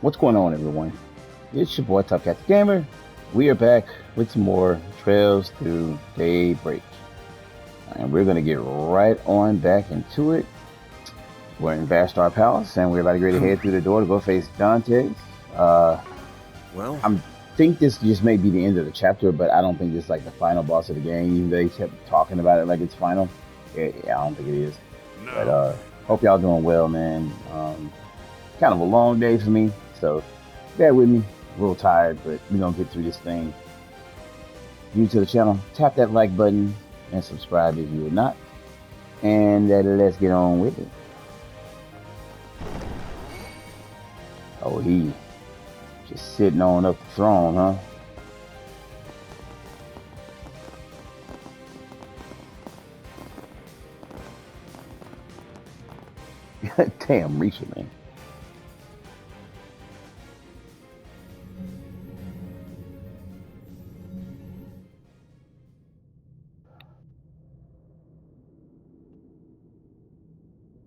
What's going on, everyone? It's your boy Top Cat the Gamer. We are back with some more Trails Through Daybreak, and we're gonna get right on back into it. We're in Vastar Palace, and we're about to get ready to head through the door to go face Dantès. Well, I think this just may be the end of the chapter, but I don't think it's like the final boss of the game. Even though they kept talking about it like it's final. Yeah, I don't think it is. No. But hope y'all doing well, man. Kind of a long day for me, so bear with me. A little tired, but we're gonna get through this thing. New to the channel, tap that like button and subscribe if you are not. And let's get on with it. Oh, he just sitting on up the throne, huh? Damn, Risha, man.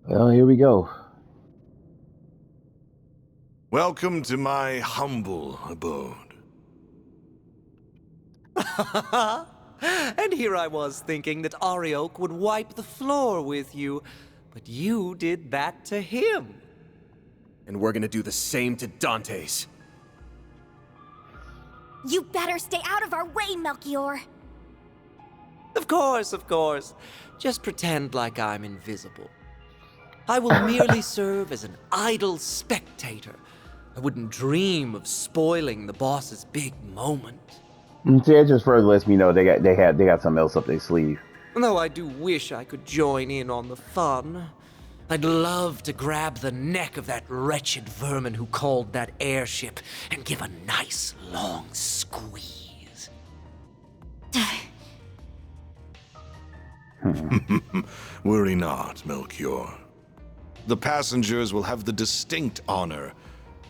Well, here we go. Welcome to my humble abode. and here I was thinking that Arioch would wipe the floor with you, but you did that to him. And we're gonna do the same to Dantès. You better stay out of our way, Melchior. Of course. Just pretend like I'm invisible. I will merely serve as an idle spectator. I wouldn't dream of spoiling the boss's big moment. See, it just further lets me know they got something else up their sleeve. Though I do wish I could join in on the fun. I'd love to grab the neck of that wretched vermin who called that airship and give a nice long squeeze. Worry not, Melchior. The passengers will have the distinct honor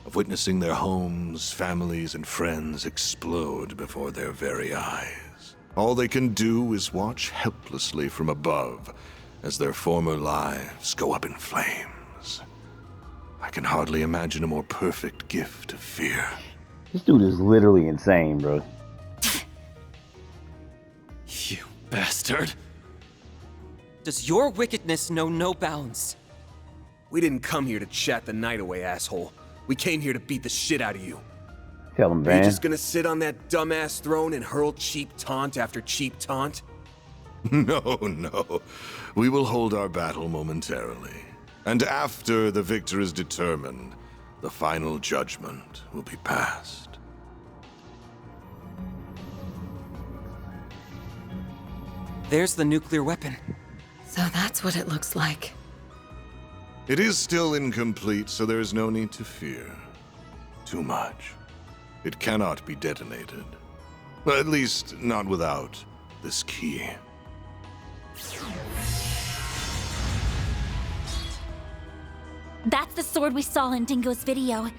of witnessing their homes, families, and friends explode before their very eyes. All they can do is watch helplessly from above as their former lives go up in flames. I can hardly imagine a more perfect gift of fear. This dude is literally insane, bro. You bastard. Does your wickedness know no bounds? We didn't come here to chat the night away, asshole. We came here to beat the shit out of you. Tell him, Are you man. just gonna sit on that dumbass throne and hurl cheap taunt after cheap taunt? No. We will hold our battle momentarily. And after the victor is determined, the final judgment will be passed. There's the nuclear weapon. So that's what it looks like. It is still incomplete, so there is no need to fear too much. It cannot be detonated. At least, not without this key. That's the sword we saw in Dingo's video.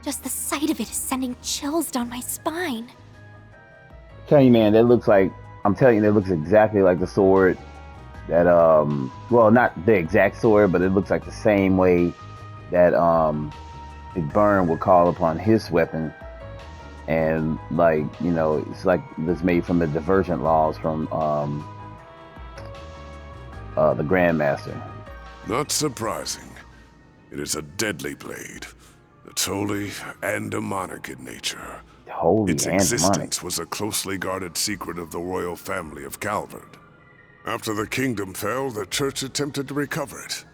Just the sight of it is sending chills down my spine. Tell you, man, that looks like, I'm telling you, that looks exactly like the sword that, well, not the exact sword, but it looks like the same way that, Big Burn would call upon his weapon. And, like, you know, it's like this made from the divergent laws from, the Grandmaster. Not surprising. It is a deadly blade. It's holy and demonic in nature. Holy Its and existence demonic. was a closely guarded secret of the royal family of Calvard. After the kingdom fell, the church attempted to recover it,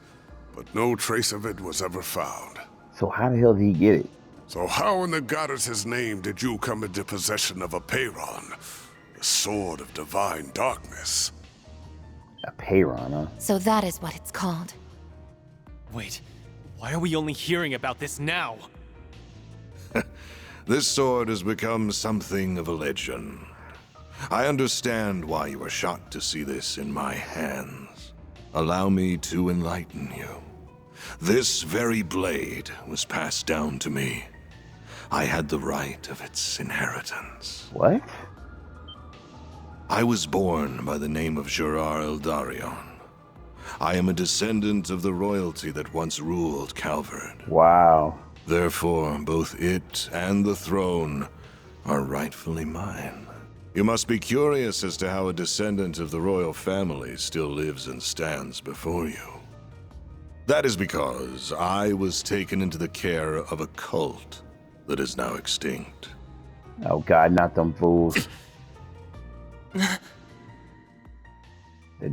but no trace of it was ever found. So how the hell did he get it? So how in the goddess's name did you come into possession of a Peyron, the sword of divine darkness? A Peyron, huh? So that is what it's called. Wait, why are we only hearing about this now? This sword has become something of a legend. I understand why you are shocked to see this in my hands. Allow me to enlighten you. This very blade was passed down to me. I had the right of its inheritance. What? I was born by the name of Gerard. I am a descendant of the royalty that once ruled Calvard. Wow. Therefore, both it and the throne are rightfully mine. You must be curious as to how a descendant of the royal family still lives and stands before you. That is because I was taken into the care of a cult that is now extinct. Oh God, not them fools. The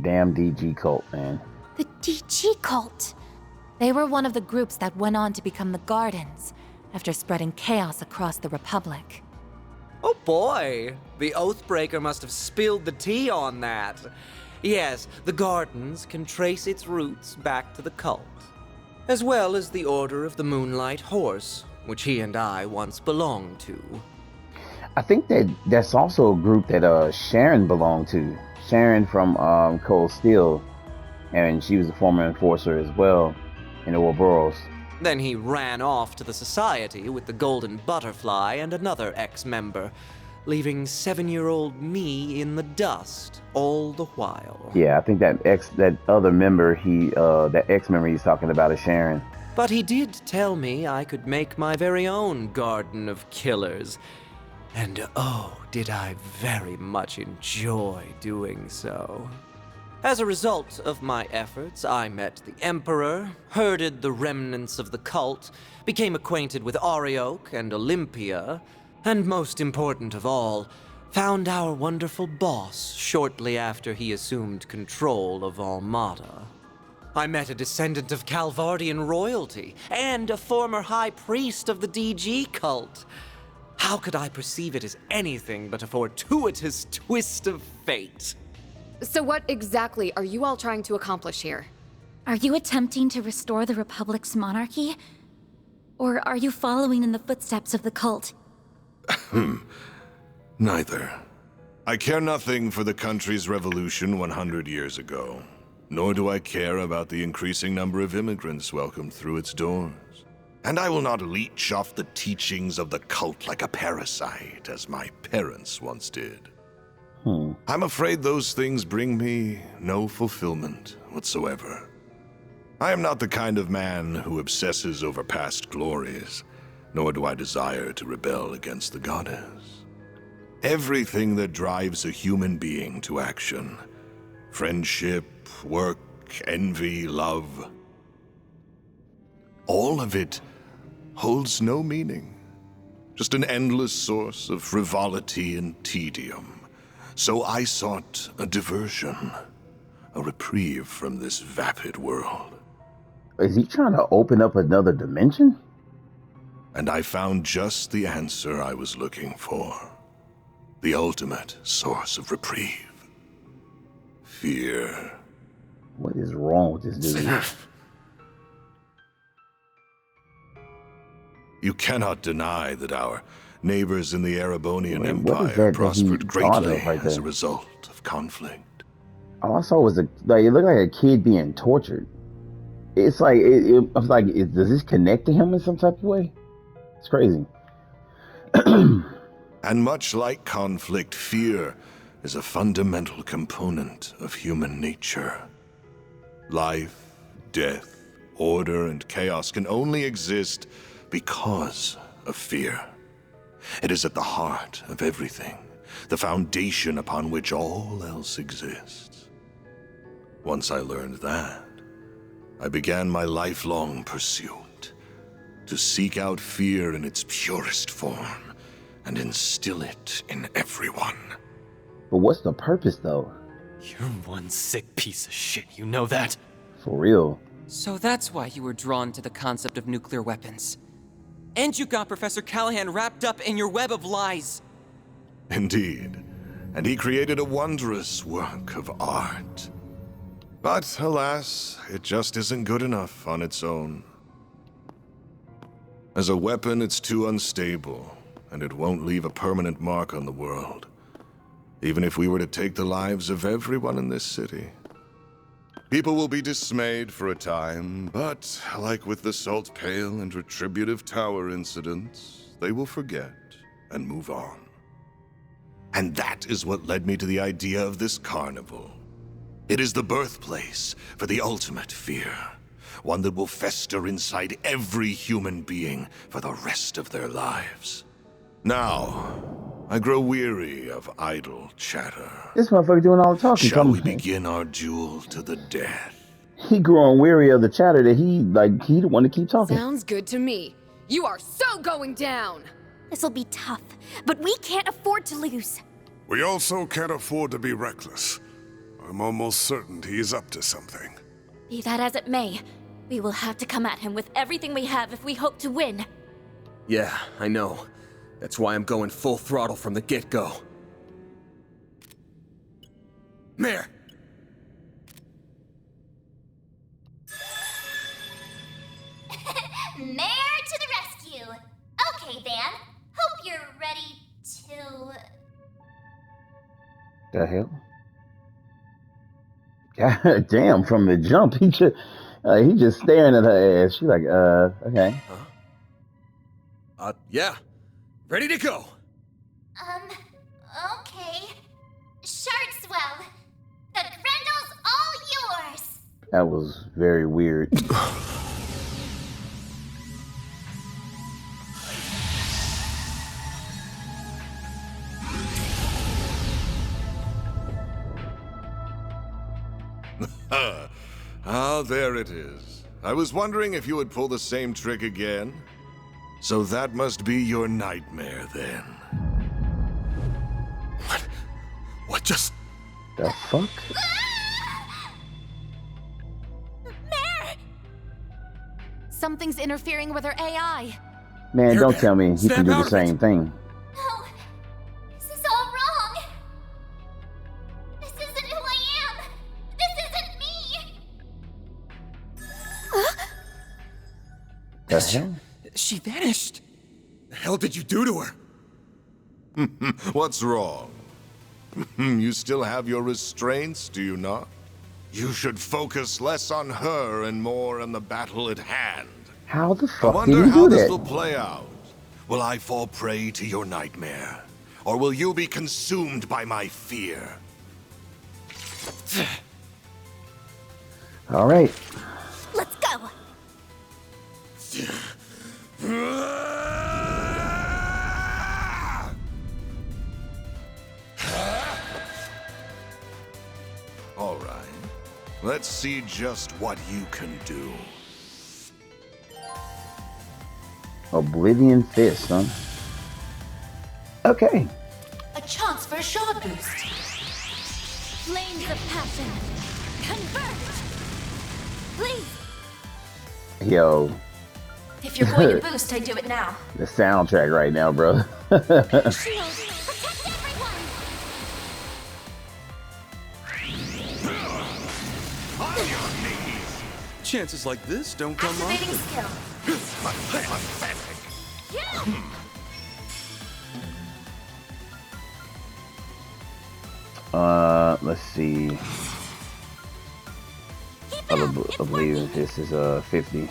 damn DG cult, man. The DG cult. They were one of the groups that went on to become the Gardens after spreading chaos across the Republic. Oh boy, the Oathbreaker must have spilled the tea on that. Yes, the Gardens can trace its roots back to the cult, as well as the Order of the Moonlight Horse, which he and I once belonged to. I think that's also a group that Sharon belonged to. Sharon from Cold Steel, and she was a former enforcer as well in the Ouroboros. Then he ran off to the Society with the Golden Butterfly and another ex-member, leaving 7-year-old me in the dust all the while. Yeah, I think that other member that ex-member he's talking about is Sharon. But he did tell me I could make my very own Garden of Killers. And oh, did I very much enjoy doing so. As a result of my efforts, I met the Emperor, herded the remnants of the cult, became acquainted with Arioch and Olympia, and most important of all, found our wonderful boss shortly after he assumed control of Almada. I met a descendant of Calvardian royalty and a former high priest of the DG cult. How could I perceive it as anything but a fortuitous twist of fate? So what exactly are you all trying to accomplish here? Are you attempting to restore the Republic's monarchy? Or are you following in the footsteps of the cult? Neither. I care nothing for the country's revolution 100 years ago, nor do I care about the increasing number of immigrants welcomed through its doors. And I will not leech off the teachings of the cult like a parasite, as my parents once did. I'm afraid those things bring me no fulfillment whatsoever. I am not the kind of man who obsesses over past glories, nor do I desire to rebel against the goddess. Everything that drives a human being to action, friendship, work, envy, love, all of it holds no meaning, just an endless source of frivolity and tedium. So I sought a diversion, a reprieve from this vapid world. Is he trying to open up another dimension? And I found just the answer I was looking for. The ultimate source of reprieve. Fear. What is wrong with this dude? You cannot deny that our neighbors in the Erebonian Wait, what is Empire that prospered he thought of greatly right as a there? result of conflict. All I saw was it looked like a kid being tortured. It's like, I was like, does this connect to him in some type of way? It's crazy. And much like conflict, fear is a fundamental component of human nature. Life, death, order, and chaos can only exist because of fear. It is at the heart of everything, the foundation upon which all else exists. Once I learned that, I began my lifelong pursuit to seek out fear in its purest form and instill it in everyone. But what's the purpose, though? You're one sick piece of shit, you know that? For real. So that's why you were drawn to the concept of nuclear weapons. And you got Professor Callahan wrapped up in your web of lies. Indeed, and he created a wondrous work of art. But alas, it just isn't good enough on its own. As a weapon, it's too unstable, and it won't leave a permanent mark on the world, even if we were to take the lives of everyone in this city. People will be dismayed for a time, but like with the Salt Pail and Retributive Tower incidents, they will forget and move on. And that is what led me to the idea of this carnival. It is the birthplace for the ultimate fear, one that will fester inside every human being for the rest of their lives. Now, I grow weary of idle chatter. This motherfucker doing all the talking. Shall we begin our duel to the death? He growing weary of the chatter that he the one to keep talking. Sounds good to me. You are so going down! This'll be tough, but we can't afford to lose. We also can't afford to be reckless. I'm almost certain he's up to something. Be that as it may, we will have to come at him with everything we have if we hope to win. Yeah, I know. That's why I'm going full throttle from the get-go. Mayor! Mayor to the rescue! Okay, Van. Hope you're ready to... The hell? God damn, from the jump, he just staring at her ass. She's like, okay. Yeah. Ready to go. Okay. Sharkswell. The Grendel's all yours! That was very weird. Ah, there it is. I was wondering if you would pull the same trick again. So that must be your nightmare, then. What just... The fuck? Mayor! Something's interfering with her AI. Man, don't Bear, tell me he snap can do out the of it. same thing. No. This is all wrong. This isn't who I am. This isn't me. The hell? She vanished. The hell did you do to her? What's wrong? You still have your restraints, do you not? You should focus less on her and more on the battle at hand. How the I fuck did wonder he how do this that? will play out. Will I fall prey to your nightmare? Or will you be consumed by my fear? All right. Let's go. All right. Let's see just what you can do. Oblivion Fist, huh? Okay. A chance for a shot boost. Flames of passion. Convert. Please. Yo, If you're going to boost, I do it now. the soundtrack right now, bro. Shield. Protect everyone. Chances like this don't come Activating often. skill. Yeah. Let's see. Keep it I up. It's believe working. this is 50.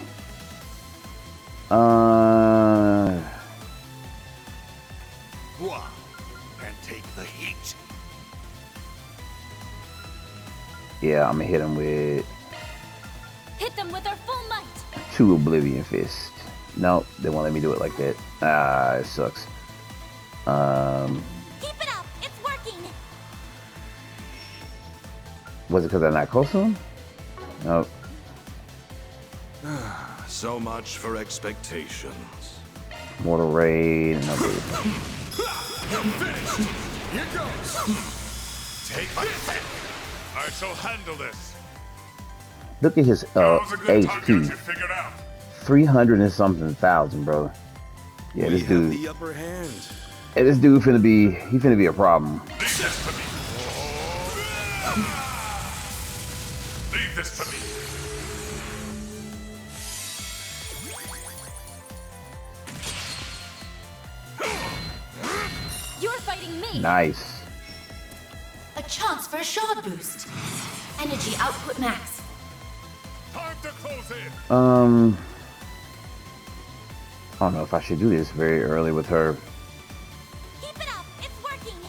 What? And take the heat. Yeah, I'm gonna hit him with Hit them with our full might. 2 Oblivion Fists. Nope, they won't let me do it like that. Ah, it sucks. Keep it up. It's working. Was it because I'm not close to him? Nope. So much for expectations. Mortal Raid, and Oblivion. Finished. Here goes. Take my I shall handle this. Look at his HP. figured out. 300 and something thousand, bro. Yeah, this dude. The upper hand. Hey, this dude finna be a problem. Leave this to me. Leave this to me. You're fighting me. Nice. A chance for a shot boost. Energy output max. Time to close in. I don't know if I should do this very early with her. Keep it up. It's working.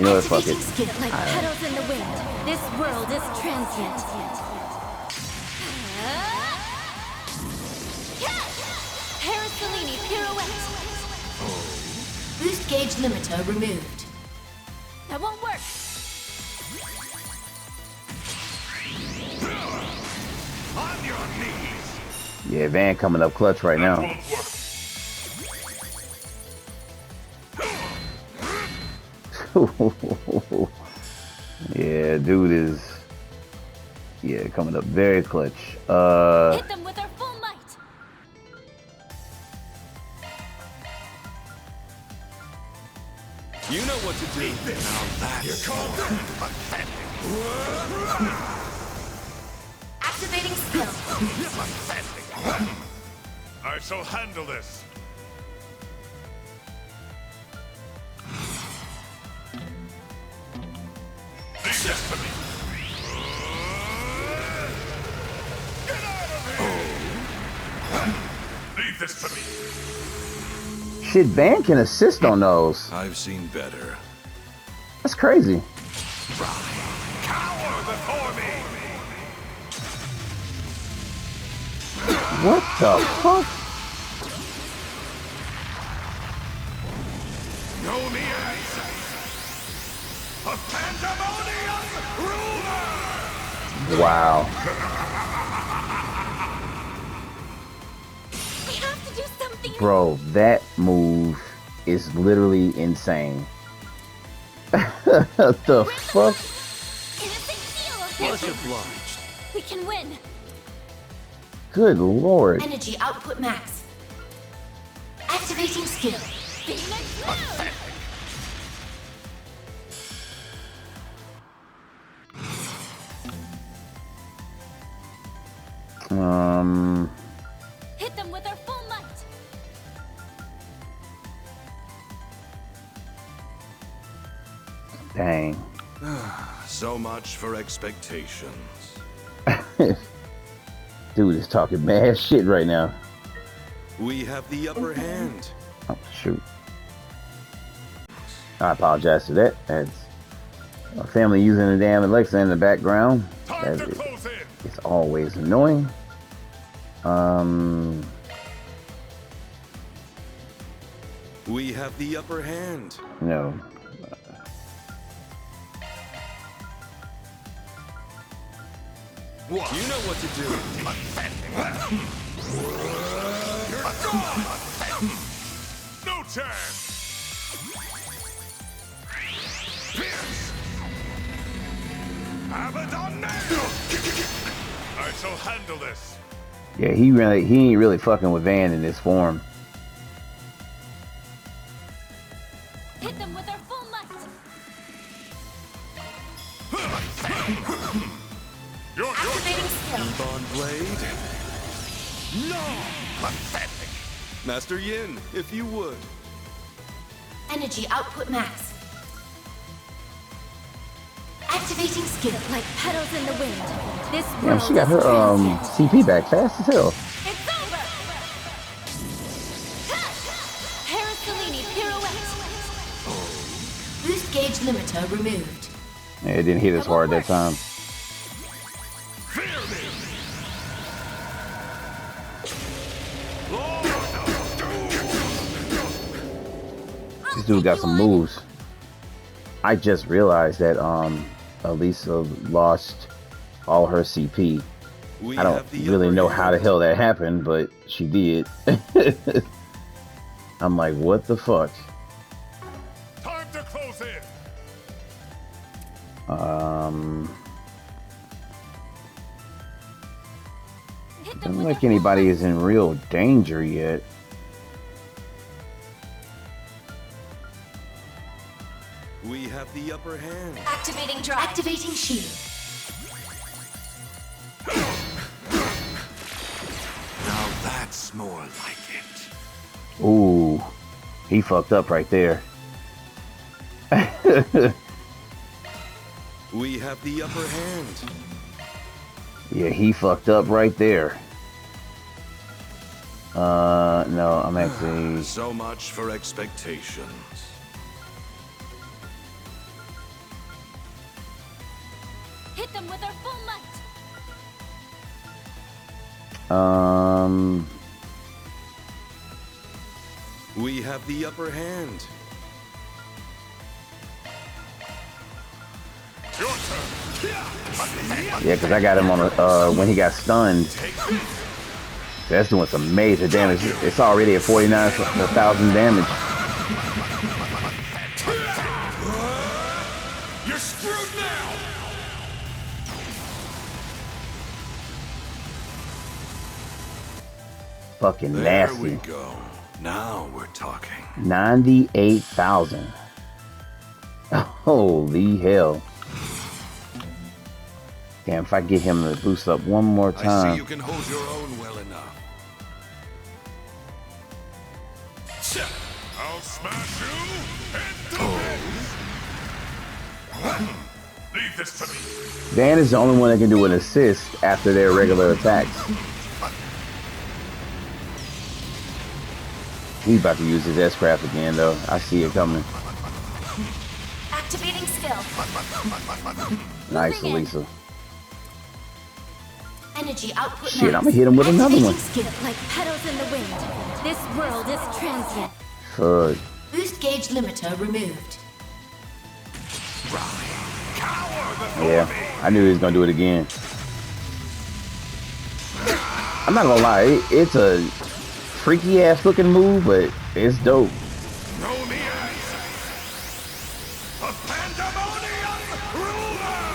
You know what? Fuck it. Like petals in the wind. This world is transient. Parasolini pirouette. Boost gauge limiter removed. That won't work. On your knees. Yeah, Van coming up clutch right now. Yeah, dude is coming up very clutch. Hit them with our full might. You know what to do. Now that's pathetic. Activating skill. Pathetic. I shall handle this. Leave this to me. Get out of here! Leave this to me. Shit, Van can assist on those. I've seen better. That's crazy. Cower before me! What the fuck? Know me as a pandemonium ruler! Wow. We have to do something. Bro, that move is literally insane. What the fuck? Innocent seal. Much obliged. We can win. Good lord. Energy output max. Activating skill. Phoenix now. Hit them with our full might. Dang. So much for expectations. Dude is talking mad shit right now. We have the upper hand. Oh, shoot. I apologize for that. That's a family using the damn Alexa in the background. Time to close in. It's always annoying. We have the upper hand. No. What? You know what to do. No chance. Pierce. Abaddon. I shall handle this. Yeah, he ain't really fucking with Van in this form. Hit them with our full might. Activating skill. Bond blade. No. Pathetic. Master Yin, if you would. Energy output max. Activating skill. Like petals in the wind. This Yeah, world she got her is transient. CP back fast as hell. It's over. Parasolini pirouette. Boost gauge limiter removed. Yeah, it didn't hit as hard that time. Fear me. This dude got some moves. I just realized that Elisa lost all her CP. We I don't have the really upper know hand. how the hell that happened, but she did. I'm like, what the fuck? Time to close in. Doesn't look like anybody is in real danger yet. We have the upper hand. Activating drive. Activating shield. Now that's more like it. Ooh, he fucked up right there. We have the upper hand. Yeah, he fucked up right there. No, I'm actually... So much for expectations. hit them with our full might. We have the upper hand. Yeah, because I got him on a, when he got stunned. That's doing some major damage. It's already at 49,000 damage. You're screwed now! Fucking There nasty. we go. Now we're talking. 98,000. Holy hell. Damn, if I get him to boost up one more I see time. you can hold your own well enough. I'll smash you into Leave this to me. Dan is the only one that can do an assist after their regular attacks. He's about to use his S-Craft again, though. I see it coming. Activating skill. Nice, Elisa. Energy output. Shit, I'm gonna hit him with another one. Skill like petals in the wind. This world is transient. Fuck. Boost gauge limiter removed. Yeah, I knew he was gonna do it again. I'm not gonna lie, it's a freaky ass looking move, but it's dope. Throw me ice. A pandemonium ruler.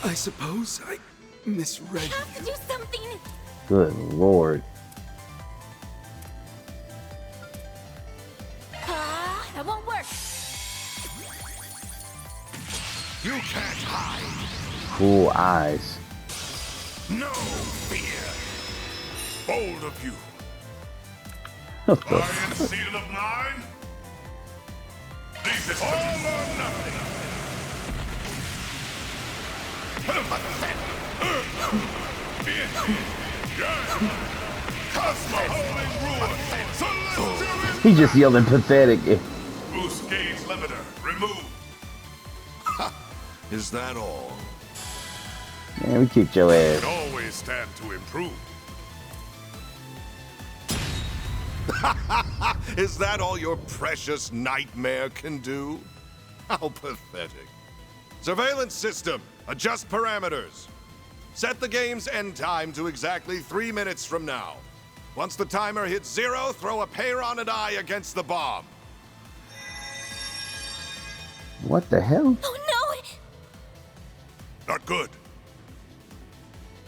I suppose I misread We have to do something. Good lord. That won't work. You can't hide. Cool eyes. No fear. Bold of you. What the Lion seed of mine. Leave this all or nothing. He just yelling pathetic. Boost gauge limiter removed. Is that all? Man, we kicked your ass. Can always stand to improve. Is that all your precious nightmare can do? How pathetic. Surveillance system, adjust parameters. Set the game's end time to exactly 3 minutes from now. Once the timer hits 0, throw a Peyron eye against the bomb. What the hell? Oh no! Not good.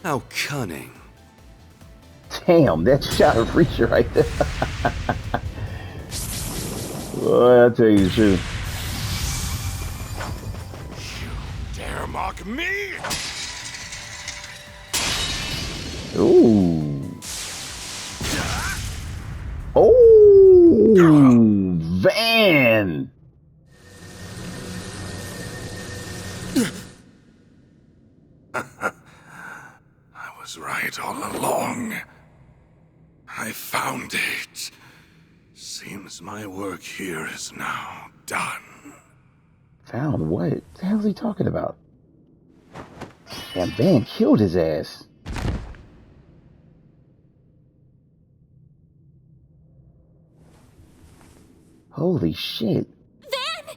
How cunning. Damn, that shot of Reacher right there. Boy, I'll tell you the truth. Dare mock me? Ooh. Oh, Van. I was right all along. I found it. Seems my work here is now done. Found what? What the hell is he talking about? Damn, Van killed his ass. Holy shit. Van!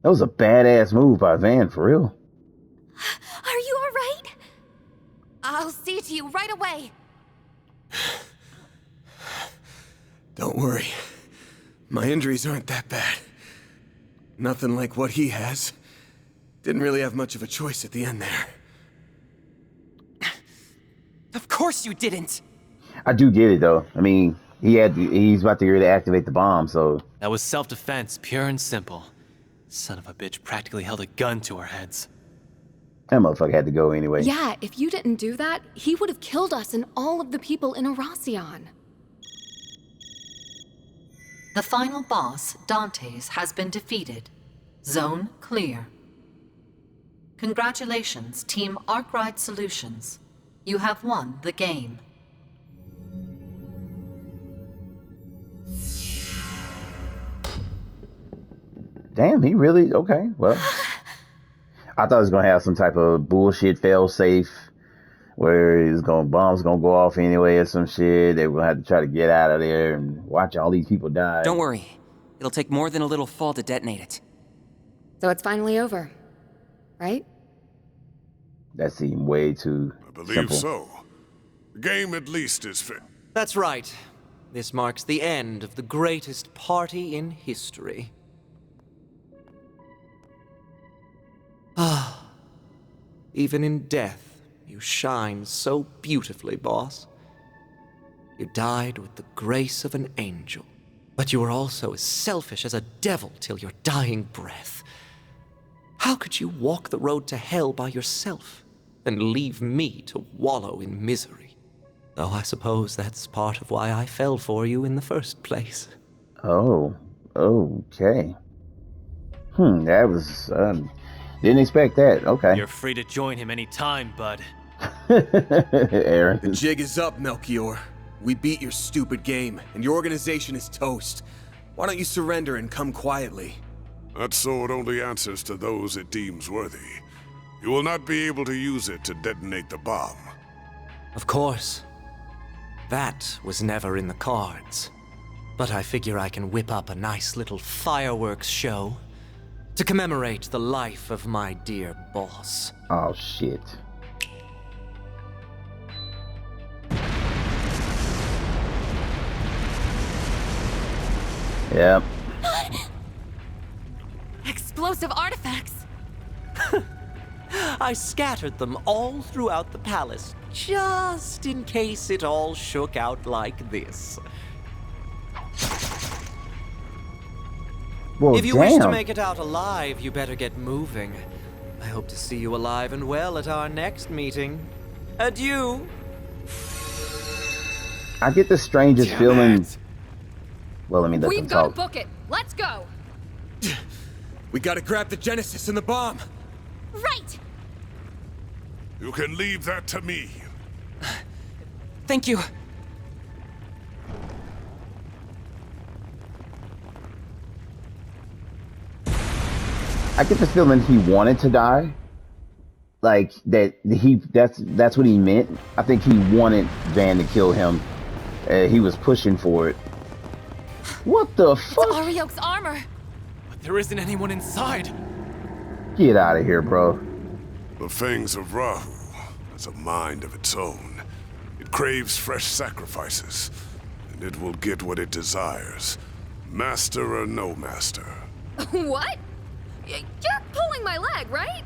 That was a badass move by Van, for real. Are you alright? I'll see to you right away. Don't worry. My injuries aren't that bad. Nothing like what he has. Didn't really have much of a choice at the end there. Of course you didn't! I do get it though. I mean, he's about to get ready to activate the bomb, so That was self-defense, pure and simple. Son of a bitch practically held a gun to our heads. that motherfucker had to go anyway. Yeah, if you didn't do that, he would have killed us and all of the people in Erasion. The final boss, Dantès, has been defeated. Zone clear. Congratulations, Team Arkwright Solutions. You have won the game. Damn, he really okay. Well, I thought he was gonna have some type of bullshit fail safe where bombs gonna go off anyway or some shit. They were gonna have to try to get out of there and watch all these people die. Don't worry. It'll take more than a little fall to detonate it. So it's finally over, right? That seemed way too I believe simple. so. The game at least is fit. That's right. This marks the end of the greatest party in history. Ah, even in death, you shine so beautifully, boss. You died with the grace of an angel, but you were also as selfish as a devil till your dying breath. How could you walk the road to hell by yourself and leave me to wallow in misery? Though I suppose that's part of why I fell for you in the first place. Oh, okay. That was didn't expect that. Okay. You're free to join him any time, bud. Aaron. The jig is up, Melchior. We beat your stupid game, and your organization is toast. Why don't you surrender and come quietly? That sword only answers to those it deems worthy. You will not be able to use it to detonate the bomb. Of course. That was never in the cards. But I figure I can whip up a nice little fireworks show to commemorate the life of my dear boss. Oh, shit. Yep. Explosive artifacts! I scattered them all throughout the palace, just in case it all shook out like this. Well, If you wish to make it out alive, you better get moving. I hope to see you alive and well at our next meeting. Adieu. I get the strangest feeling. Well, let me let them We've got to talk. book it. Let's go. We gotta grab the Genesis and the bomb. Right! You can leave that to me. Thank you. I get the feeling he wanted to die. Like that's what he meant. I think he wanted Van to kill him. He was pushing for it. What the fuck? It's Arioch's armor! But there isn't anyone inside. Get out of here, bro. The Fangs of Rahu has a mind of its own. It craves fresh sacrifices, and it will get what it desires, master or no master. What? You're pulling my leg, right?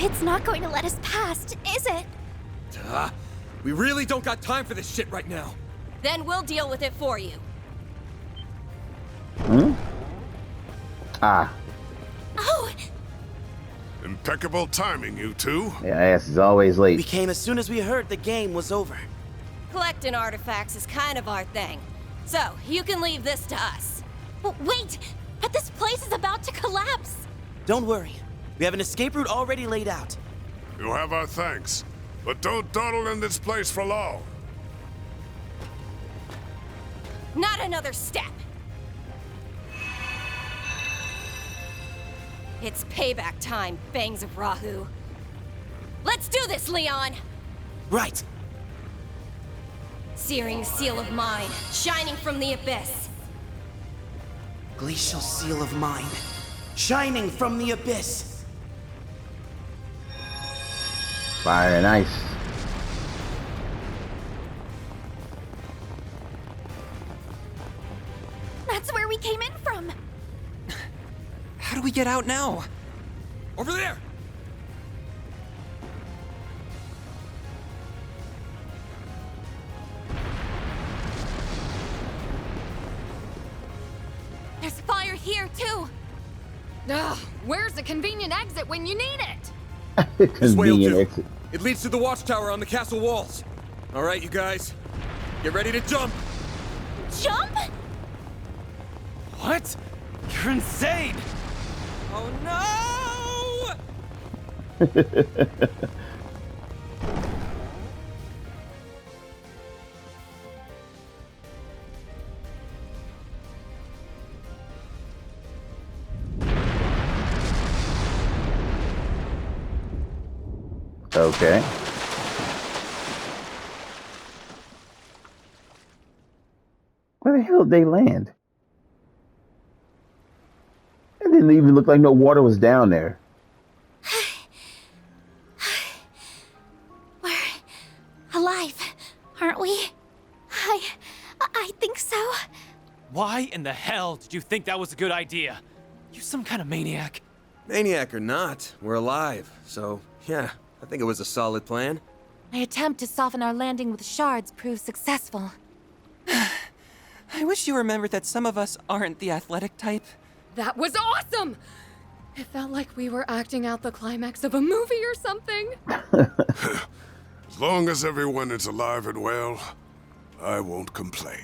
It's not going to let us past, is it? We really don't got time for this shit right now. Then we'll deal with it for you. Ah. Oh! Impeccable timing, you two. Yeah, ass is always late. We came as soon as we heard the game was over. Collecting artifacts is kind of our thing. So, you can leave this to us. Wait! But this place is about to collapse! Don't worry. We have an escape route already laid out. You have our thanks, but don't dawdle in this place for long. Not another step. It's payback time, Fangs of Rahu. Let's do this, Leon! Right. Searing seal of mine, shining from the abyss. Glacial seal of mine, shining from the abyss. Fire and ice. That's where we came in from! How do we get out now? Over there! There's fire here, too! Ugh, where's the convenient exit when you need it? This way will Convenient do. exit. It leads to the watchtower on the castle walls. All right, you guys. Get ready to jump! Jump? What? You're insane! Oh no! Okay. Where the hell did they land? It didn't even look like no water was down there. We're alive, aren't we? I think so. Why in the hell did you think that was a good idea? You some kind of maniac. Maniac or not, we're alive. So, yeah, I think it was a solid plan. My attempt to soften our landing with shards proved successful. I wish you remembered that some of us aren't the athletic type. That was awesome! It felt like we were acting out the climax of a movie or something. As long as everyone is alive and well, I won't complain.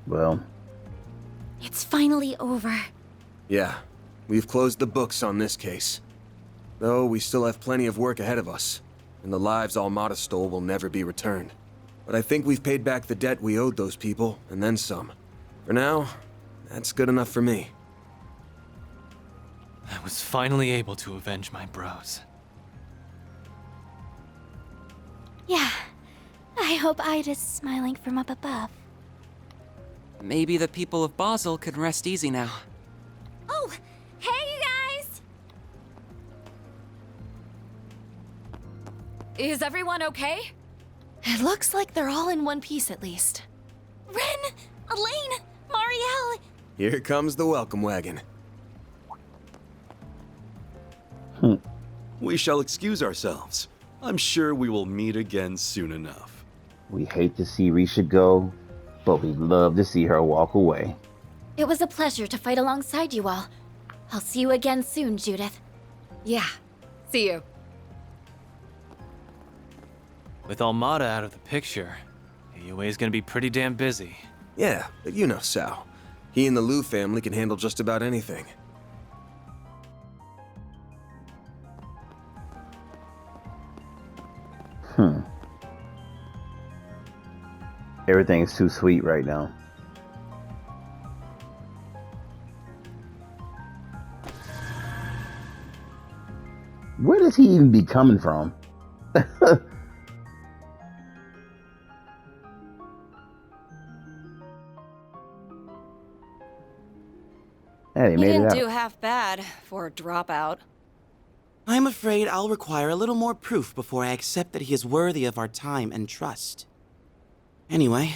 Well, It's finally over. Yeah, we've closed the books on this case. Though we still have plenty of work ahead of us, and the lives Almada stole will never be returned. But I think we've paid back the debt we owed those people, and then some. For now, that's good enough for me. I was finally able to avenge my bros. Yeah. I hope Ida's smiling from up above. Maybe the people of Basel can rest easy now. Oh, hey you guys! Is everyone okay? It looks like they're all in one piece at least. Ren! Elaine! Marielle! Here comes the welcome wagon. We shall excuse ourselves. I'm sure we will meet again soon enough. we hate to see Risha go, but we'd love to see her walk away. It was a pleasure to fight alongside you all. I'll see you again soon, Judith. Yeah. See you. With Almada out of the picture, AUA's gonna be pretty damn busy. Yeah, but you know Sal. He and the Liu family can handle just about anything. Everything is too sweet right now. Where does he even be coming from? Hey, He made it didn't out. do half bad for a dropout. I'm afraid I'll require a little more proof before I accept that he is worthy of our time and trust. Anyway,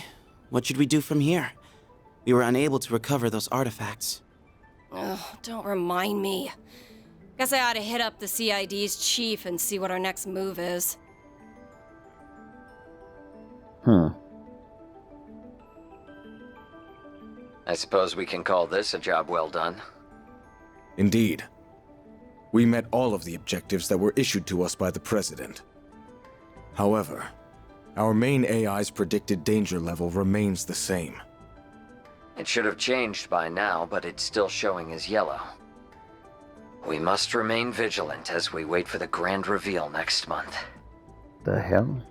what should we do from here? We were unable to recover those artifacts. Ugh, don't remind me. Guess I ought to hit up the CID's chief and see what our next move is. I suppose we can call this a job well done. Indeed. We met all of the objectives that were issued to us by the President. However, our main AI's predicted danger level remains the same. It should have changed by now, but it's still showing as yellow. We must remain vigilant as we wait for the grand reveal next month. The hell?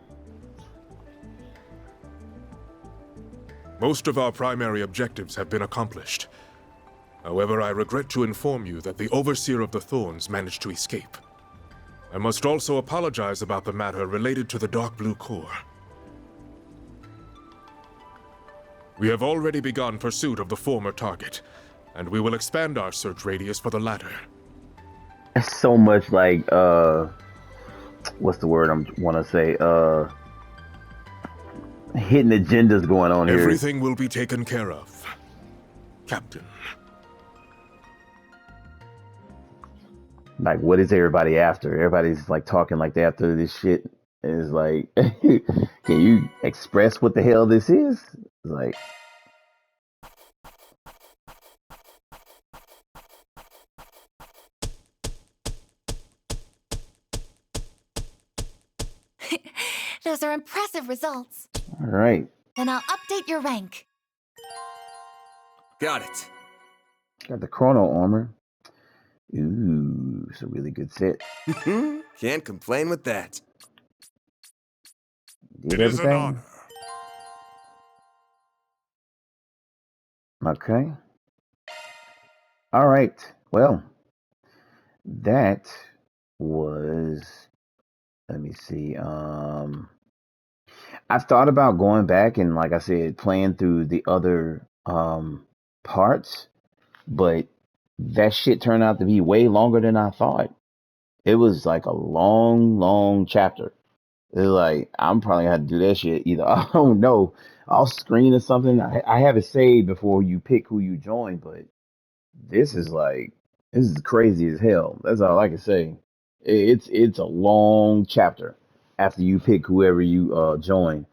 Most of our primary objectives have been accomplished. However, I regret to inform you that the Overseer of the Thorns managed to escape. I must also apologize about the matter related to the Dark Blue Core. We have already begun pursuit of the former target, and we will expand our search radius for the latter. It's so much like, what's the word I want to say? Hidden agendas going on here. Everything will be taken care of, Captain. Like, what is everybody after? Everybody's like talking like they after this shit. It's like, can you express what the hell this is? It's like, Those are impressive results. all right, Then I'll update your rank. Got it. got the chrono armor. Ooh, it's a really good set. Can't complain with that. Did It is an everything? honor. Okay. All right. Well, that was, let me see. I've thought about going back and, like I said, playing through the other parts, but that shit turned out to be way longer than I thought. It was like a long, long chapter. It's like I'm probably gonna have to do that shit either. I don't know. I'll screen or something. I have it saved before you pick who you join, but this is like this is crazy as hell. That's all I can say. It's a long chapter after you pick whoever you join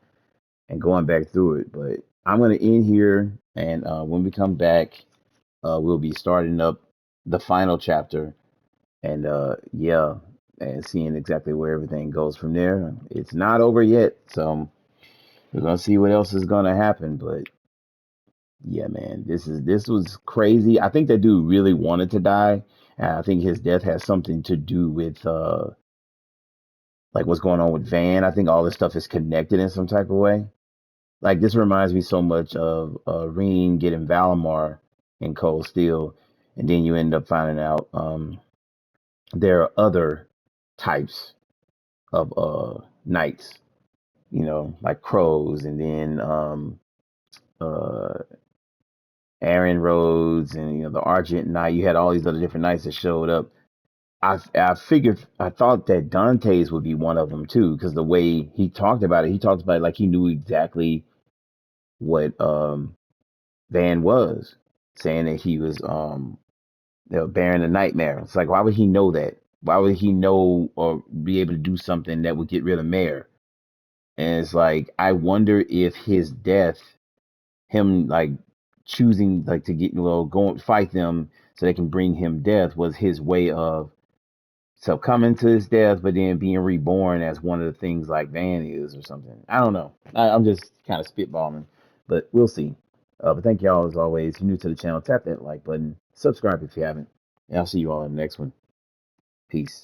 and going back through it. But I'm gonna end here, and when we come back, we'll be starting up the final chapter, and yeah, and seeing exactly where everything goes from there. It's not over yet, so we're gonna see what else is gonna happen. But yeah, man, this was crazy. I think that dude really wanted to die, and I think his death has something to do with like what's going on with Van. I think all this stuff is connected in some type of way. Like this reminds me so much of Reem getting Valimar in Cold Steel, and then you end up finding out there are other types of knights, you know, like crows, and then uh Aaron Rhodes, and you know the Argent Knight. You had all these other different knights that showed up. I thought that Dante's would be one of them too, because the way he talked about it like he knew exactly what Van was, saying that he was you know, bearing a nightmare. It's like, why would he know that? Why would he know or be able to do something that would get rid of Mare? And it's like, I wonder if his death, him like choosing like to get well, go and fight them so they can bring him death, was his way of succumbing to his death, but then being reborn as one of the things like Van is or something. I don't know. I'm just kind of spitballing, but we'll see. But thank y'all as always. If you're new to the channel, tap that like button, subscribe if you haven't, and I'll see you all in the next one. Peace.